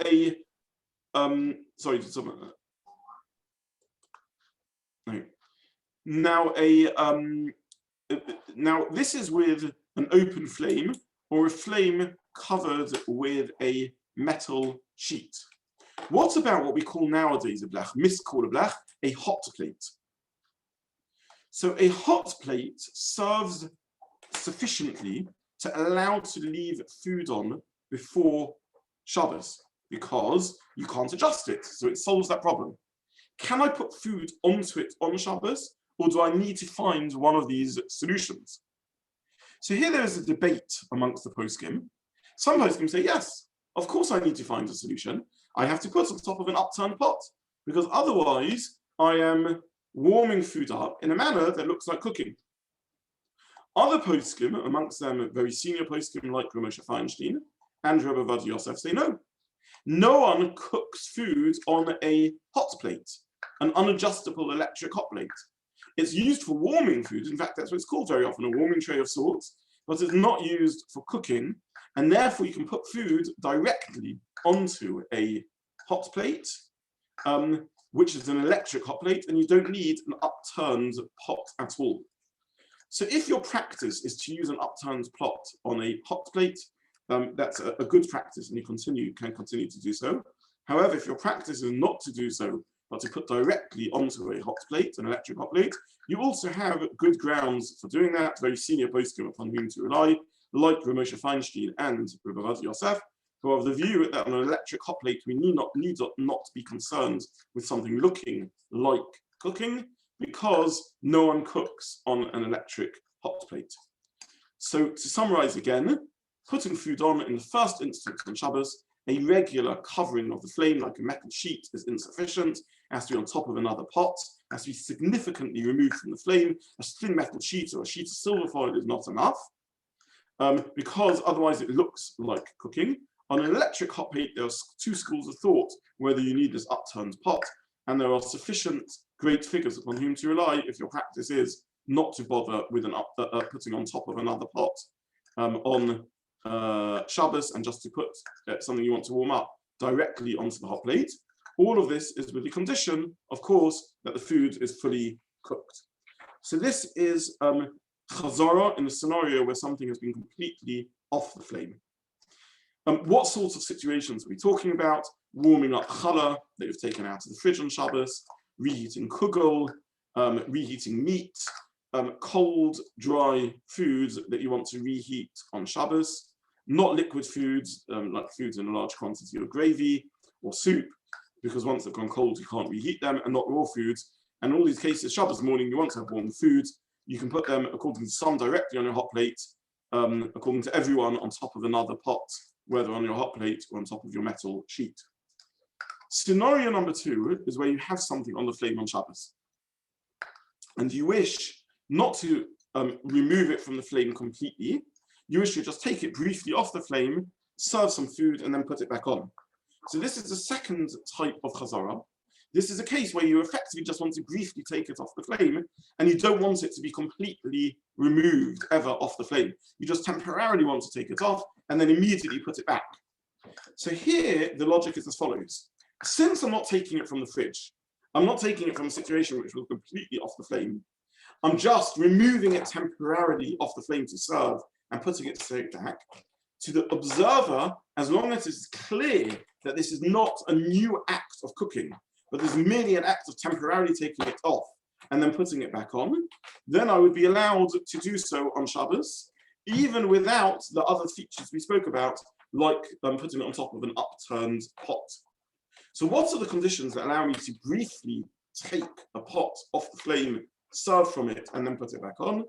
now this is with an open flame or a flame covered with a metal sheet. What about what we call nowadays a blech, miscall a blech, a hot plate? So a hot plate serves sufficiently to allow to leave food on before Shabbos, because you can't adjust it, so it solves that problem. Can I put food onto it on Shabbos, or do I need to find one of these solutions? So here there is a debate amongst the poskim. Some poskim say, yes, of course I need to find a solution. I have to put on top of an upturned pot, because otherwise I am warming food up in a manner that looks like cooking. Other poskim, amongst them very senior poskim like Moshe Feinstein and Rabbi Ovadia Yosef, say no. No one cooks food on a hot plate, an unadjustable electric hot plate. It's used for warming food. In fact, that's what it's called very often, a warming tray of sorts, but it's not used for cooking, and therefore you can put food directly onto a hot plate which is an electric hot plate, and you don't need an upturned pot at all. So if your practice is to use an upturned pot on a hot plate, that's a good practice, and you can continue to do so. However, if your practice is not to do so, but to put directly onto a hot plate, an electric hot plate, you also have good grounds for doing that. Very senior poskim upon whom to rely, like Ramosha Feinstein and Rabbi Yosef, who are of the view that on an electric hot plate, we need not be concerned with something looking like cooking, because no one cooks on an electric hot plate. So to summarize again, putting food on in the first instance on Shabbos, a regular covering of the flame like a metal sheet is insufficient. It has to be on top of another pot, it has to be significantly removed from the flame. A thin metal sheet or a sheet of silver foil is not enough, because otherwise it looks like cooking. On an electric hot plate, there are two schools of thought whether you need this upturned pot, and there are sufficient great figures upon whom to rely if your practice is not to bother with putting on top of another pot on Shabbos, and just to put something you want to warm up directly onto the hot plate. All of this is with the condition, of course, that the food is fully cooked. So this is Chazara in a scenario where something has been completely off the flame. What sorts of situations are we talking about? Warming up challah that you've taken out of the fridge on Shabbos, reheating kugel, reheating meat, cold, dry foods that you want to reheat on Shabbos, not liquid foods, like foods in a large quantity of gravy or soup, because once they've gone cold, you can't reheat them, and not raw foods. And in all these cases, Shabbos morning, you want to have warm food. You can put them, according to some, directly on your hot plate, according to everyone, on top of another pot, whether on your hot plate or on top of your metal sheet. Scenario number 2 is where you have something on the flame on Shabbos, and you wish not to remove it from the flame completely. You wish to just take it briefly off the flame, serve some food, and then put it back on. So this is the second type of Chazara. This is a case where you effectively just want to briefly take it off the flame, and you don't want it to be completely removed ever off the flame. You just temporarily want to take it off and then immediately put it back. So here, the logic is as follows. Since I'm not taking it from the fridge, I'm not taking it from a situation which was completely off the flame, I'm just removing it temporarily off the flame to serve and putting it straight back. To the observer, as long as it's clear that this is not a new act of cooking, but there's merely an act of temporarily taking it off and then putting it back on, then I would be allowed to do so on Shabbos, even without the other features we spoke about, like putting it on top of an upturned pot. So what are the conditions that allow me to briefly take a pot off the flame, serve from it, and then put it back on?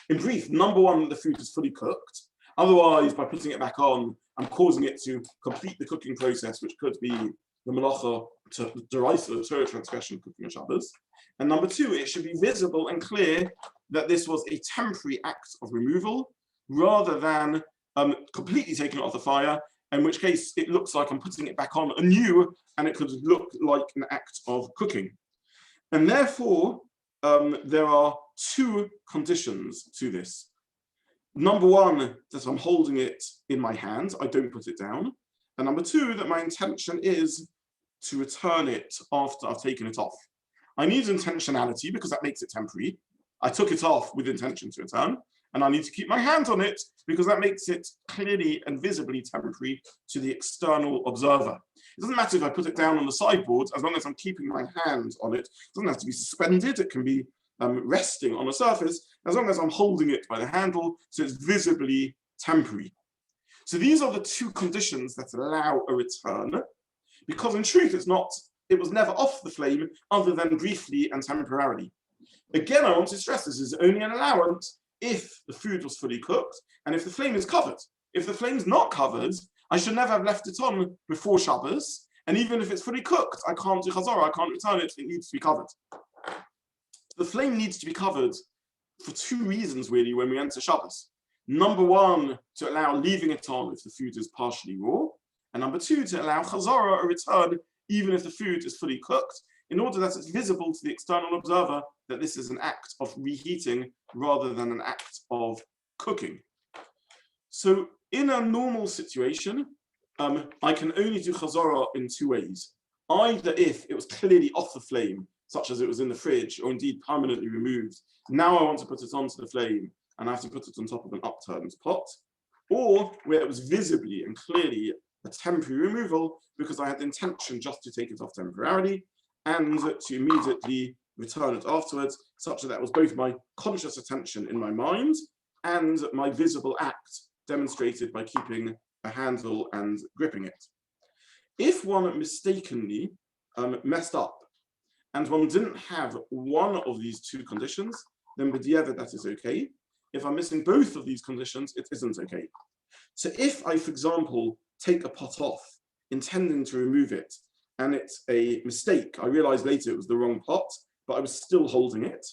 In brief, number 1, the food is fully cooked. Otherwise, by putting it back on, I'm causing it to complete the cooking process, which could be the malacha to derisa, the Torah transgression, cooking on Shabbos. And number 2, it should be visible and clear that this was a temporary act of removal, rather than completely taking it off the fire, in which case it looks like I'm putting it back on anew, and it could look like an act of cooking. And therefore, there are 2 conditions to this. Number 1, that I'm holding it in my hand, I don't put it down. And number 2, that my intention is to return it after I've taken it off. I need intentionality because that makes it temporary. I took it off with intention to return, and I need to keep my hand on it because that makes it clearly and visibly temporary to the external observer. It doesn't matter if I put it down on the sideboard, as long as I'm keeping my hand on it. It doesn't have to be suspended, it can be resting on a surface, as long as I'm holding it by the handle, so it's visibly temporary. So these are the 2 conditions that allow a return, because in truth it was never off the flame other than briefly and temporarily. Again, I want to stress this is only an allowance if the food was fully cooked and if the flame is covered. If the flame's not covered, I should never have left it on before Shabbos, and even if it's fully cooked, I can't do Chazara, I can't return it, it needs to be covered. The flame needs to be covered for 2 reasons really when we enter Shabbos. Number 1, to allow leaving it on if the food is partially raw, and number 2, to allow Chazara, a return, even if the food is fully cooked, in order that it's visible to the external observer that this is an act of reheating rather than an act of cooking. So in a normal situation, I can only do Chazara in 2 ways. either if it was clearly off the flame, such as it was in the fridge, or indeed permanently removed, now I want to put it onto the flame and I have to put it on top of an upturned pot, or where it was visibly and clearly a temporary removal because I had the intention just to take it off temporarily and to immediately return it afterwards, such that was both my conscious attention in my mind and my visible act demonstrated by keeping a handle and gripping it. If one mistakenly messed up and one didn't have one of these two conditions, then b'diavad that is okay. If I'm missing both of these conditions, it isn't okay. So if I, for example, take a pot off, intending to remove it, and it's a mistake, I realized later it was the wrong pot, but I was still holding it,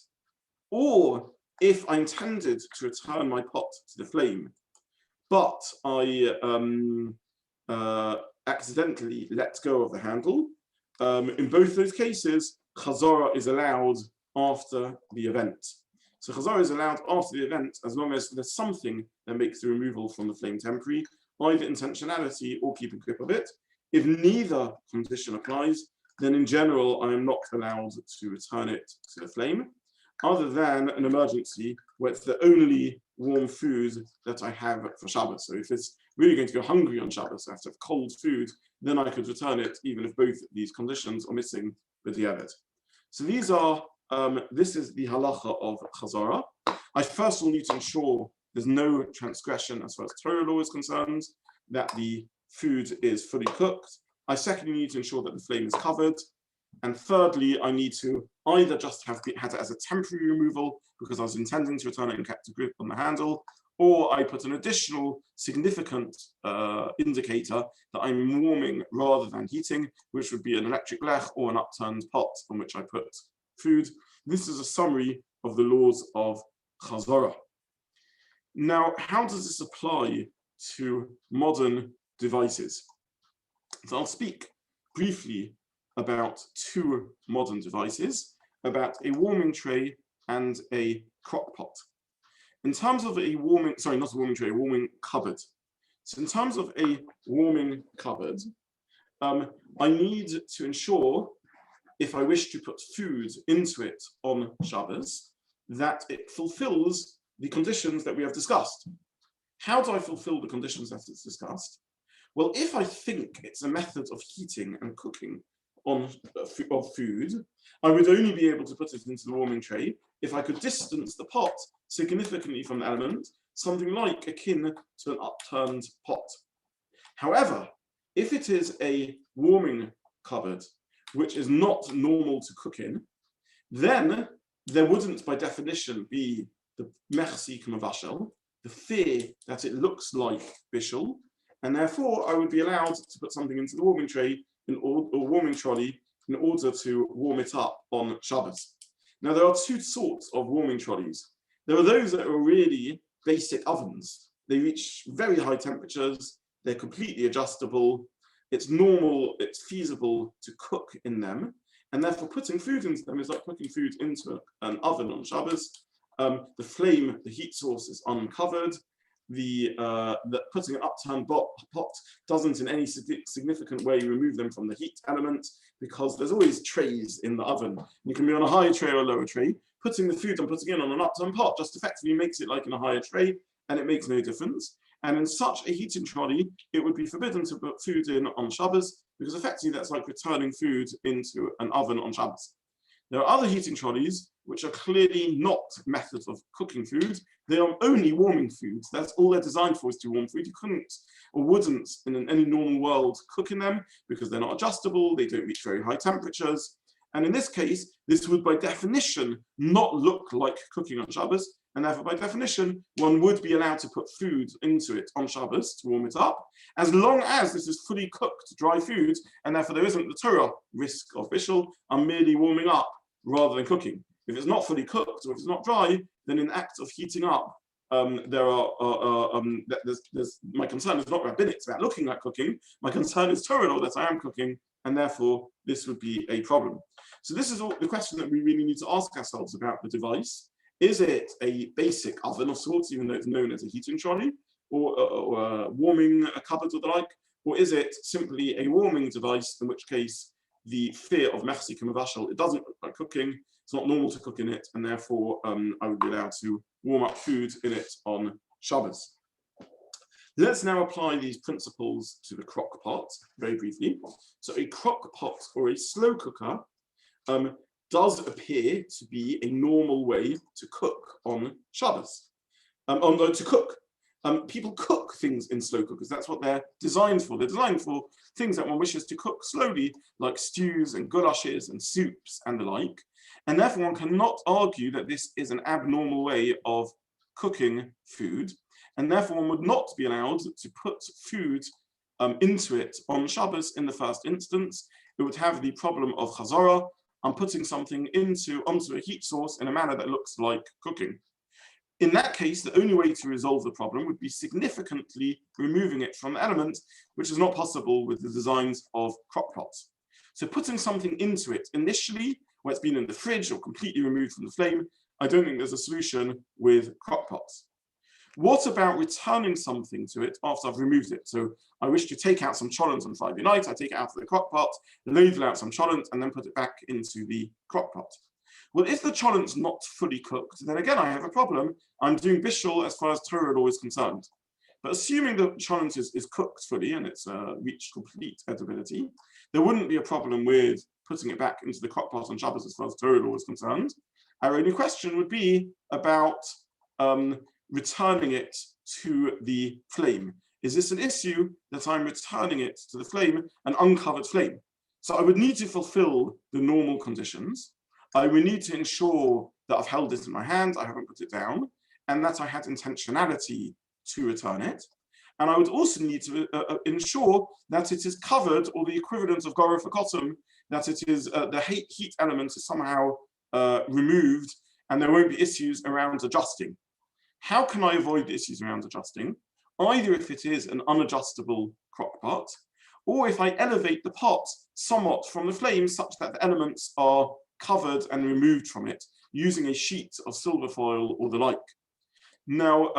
or if I intended to return my pot to the flame, but I accidentally let go of the handle, in both those cases, Chazara is allowed after the event. So Chazara is allowed after the event as long as there's something that makes the removal from the flame temporary, either intentionality or keep a grip of it. If neither condition applies, then in general, I am not allowed to return it to the flame, other than an emergency where it's the only warm food that I have for Shabbat. So if it's really going to go hungry on Shabbat, so I have to have cold food, then I could return it even if both these conditions are missing with the Eved. So these are, this is the halacha of Chazara. I first of all need to ensure there's no transgression as far as Torah law is concerned, that the food is fully cooked. I secondly need to ensure that the flame is covered. And thirdly, I need to either just have had it as a temporary removal because I was intending to return it and kept a grip on the handle, or I put an additional significant indicator that I'm warming rather than heating, which would be an electric blech or an upturned pot on which I put food. This is a summary of the laws of Chazara. Now, how does this apply to modern devices? So I'll speak briefly about two modern devices, about a warming tray and a crock pot. In terms of a warming, sorry, not a warming tray, a warming cupboard. So in terms of a warming cupboard, I need to ensure, if I wish to put food into it on Shabbos, that it fulfills the conditions that we have discussed. How do I fulfill the conditions that it's discussed? Well, if I think it's a method of heating and cooking of food, I would only be able to put it into the warming tray if I could distance the pot significantly from the element, something like akin to an upturned pot. However, if it is a warming cupboard, which is not normal to cook in, then there wouldn't, by definition, be the merci k'mavashel, the fear that it looks like Bishul, and therefore I would be allowed to put something into the warming tray or warming trolley in order to warm it up on Shabbos. Now, there are two sorts of warming trolleys. There are those that are really basic ovens. They reach very high temperatures. They're completely adjustable. It's normal, it's feasible to cook in them. And therefore, putting food into them is like putting food into an oven on Shabbos. The flame, the heat source is uncovered. The putting an upturned pot doesn't in any significant way remove them from the heat element, because there's always trays in the oven. You can be on a high tray or a lower tray. Putting the food I'm putting in on an upturned pot just effectively makes it like in a higher tray, and it makes no difference. And in such a heating trolley, it would be forbidden to put food in on Shabbos, because effectively that's like returning food into an oven on Shabbos. There are other heating trolleys which are clearly not methods of cooking food. They are only warming food. That's all they're designed for, is to warm food. You couldn't or wouldn't in any normal world cook in them because they're not adjustable. They don't reach very high temperatures. And in this case, this would by definition not look like cooking on Shabbos. And therefore, by definition, one would be allowed to put food into it on Shabbos to warm it up, as long as this is fully cooked, dry food, and therefore there isn't the Torah risk of Bishul. I'm merely warming up rather than cooking. If it's not fully cooked or if it's not dry, then in the act of heating up, my concern is not rabbinic, it's about looking like cooking. My concern is Torah law, that I am cooking, and therefore this would be a problem. So this is all the question that we really need to ask ourselves about the device. Is it a basic oven of sorts, even though it's known as a heating trolley, or a warming cupboard or the like? Or is it simply a warming device, in which case the fear of mechzik and mavashal. It doesn't look like cooking. It's not normal to cook in it, and therefore I would be allowed to warm up food in it on Shabbos. Let's now apply these principles to the crock pot very briefly. So a crock pot or a slow cooker does appear to be a normal way to cook on Shabbos. To cook. People cook things in slow cookers. That's what they're designed for. They're designed for things that one wishes to cook slowly, like stews and goulashes and soups and the like. And therefore, one cannot argue that this is an abnormal way of cooking food. And therefore, one would not be allowed to put food into it on Shabbos in the first instance. It would have the problem of Chazara. I'm putting something onto a heat source in a manner that looks like cooking. In that case, the only way to resolve the problem would be significantly removing it from the element, which is not possible with the designs of crock pots. So putting something into it initially, where it's been in the fridge or completely removed from the flame, I don't think there's a solution with crock pots. What about returning something to it after I've removed it? So I wish to take out some cholent on Friday night, I take it out of the crock pot, ladle out some cholent, and then put it back into the crock pot. Well, if the cholent's not fully cooked, then again, I have a problem. I'm doing Bishul as far as Torah law is concerned. But assuming the cholent is cooked fully and it's reached complete edibility, there wouldn't be a problem with putting it back into the crock pot on Shabbos as far as Torah law is concerned. Our only question would be about returning it to the flame. Is this an issue that I'm returning it to the flame, an uncovered flame? So I would need to fulfill the normal conditions. I would need to ensure that I've held it in my hand, I haven't put it down, and that I had intentionality to return it. And I would also need to ensure that it is covered, or the equivalent of Gorof Akotum, that it is the heat element is somehow removed, and there won't be issues around adjusting. How can I avoid the issues around adjusting? Either if it is an unadjustable crock pot, or if I elevate the pot somewhat from the flame such that the elements are covered and removed from it using a sheet of silver foil or the like. Now,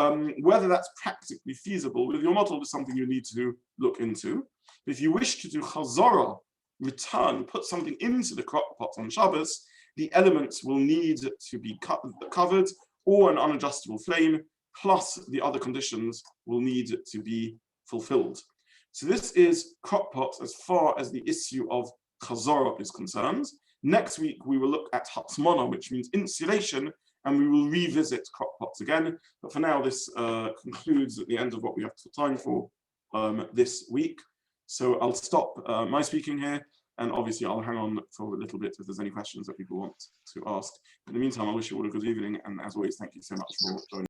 whether that's practically feasible with your model is something you need to look into. If you wish to do Chazara, put something into the crock pot on Shabbos, the elements will need to be covered or an unadjustable flame, plus the other conditions will need to be fulfilled. So this is crock pots as far as the issue of Chazara is concerned. Next week, we will look at Hatzmona, which means insulation, and we will revisit crock pots again. But for now, this concludes at the end of what we have time for this week. So I'll stop my speaking here, and obviously I'll hang on for a little bit if there's any questions that people want to ask. In the meantime, I wish you all a good evening, and as always, thank you so much for joining.